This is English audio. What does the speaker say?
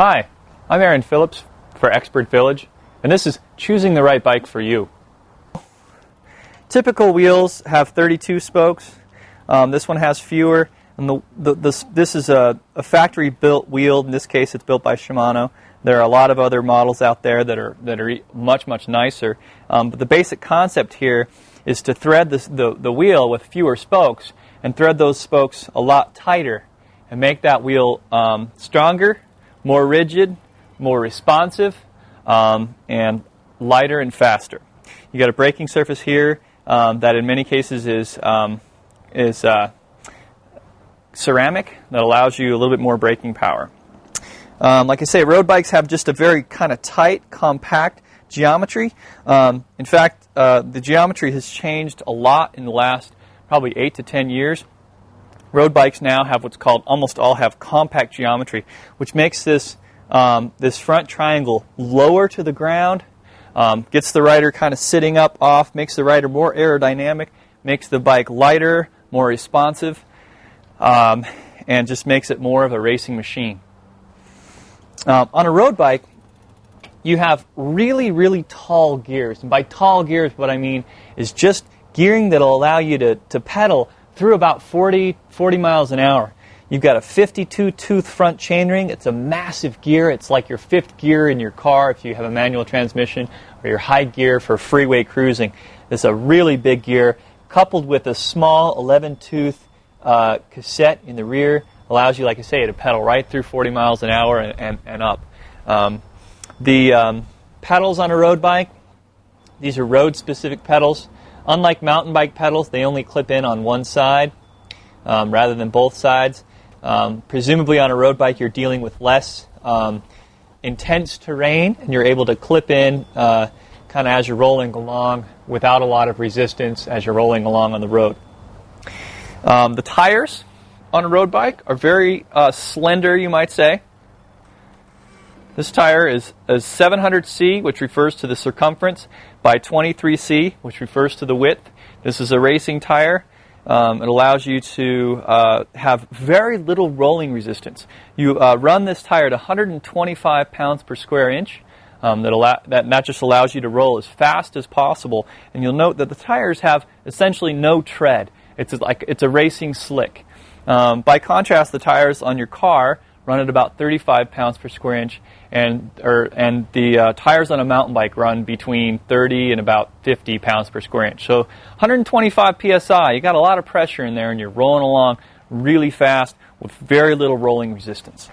Hi, I'm Aaron Phillips for Expert Village, and this is choosing the right bike for you. Typical wheels have 32 spokes. This one has fewer. And this is a factory-built wheel. In this case, it's built by Shimano. There are a lot of other models out there that are much nicer. But the basic concept here is to thread the wheel with fewer spokes and thread those spokes a lot tighter and make that wheel stronger, more rigid, more responsive, and lighter and faster. You got a braking surface here that in many cases is ceramic that allows you a little bit more braking power. Like I say, road bikes have just a very kind of tight, compact geometry. In fact, the geometry has changed a lot in the last probably 8 to 10 years. Road bikes now have what's called, almost all have compact geometry, which makes this front triangle lower to the ground, gets the rider kind of sitting up off, makes the rider more aerodynamic, makes the bike lighter, more responsive, and just makes it more of a racing machine. On a road bike, you have really tall gears. And by tall gears, what I mean is just gearing that will allow you to pedal through about 40 miles an hour. You've got a 52-tooth front chainring. It's a massive gear. It's like your fifth gear in your car if you have a manual transmission, or your high gear for freeway cruising. It's a really big gear, coupled with a small 11-tooth cassette in the rear. Allows you, like I say, to pedal right through 40 miles an hour and up. The pedals on a road bike, these are road-specific pedals. Unlike mountain bike pedals, they only clip in on one side rather than both sides. Presumably on a road bike, you're dealing with less intense terrain, and you're able to clip in kind of as you're rolling along without a lot of resistance as you're rolling along on the road. The tires on a road bike are very slender, you might say. This tire is 700C, which refers to the circumference, by 23C, which refers to the width. This is a racing tire. It allows you to have very little rolling resistance. You run this tire at 125 pounds per square inch. That just allows you to roll as fast as possible. And you'll note that the tires have essentially no tread. It's a racing slick. By contrast, the tires on your car run at about 35 pounds per square inch, and the tires on a mountain bike run between 30 and about 50 pounds per square inch. So 125 psi, you got a lot of pressure in there, and you're rolling along really fast with very little rolling resistance.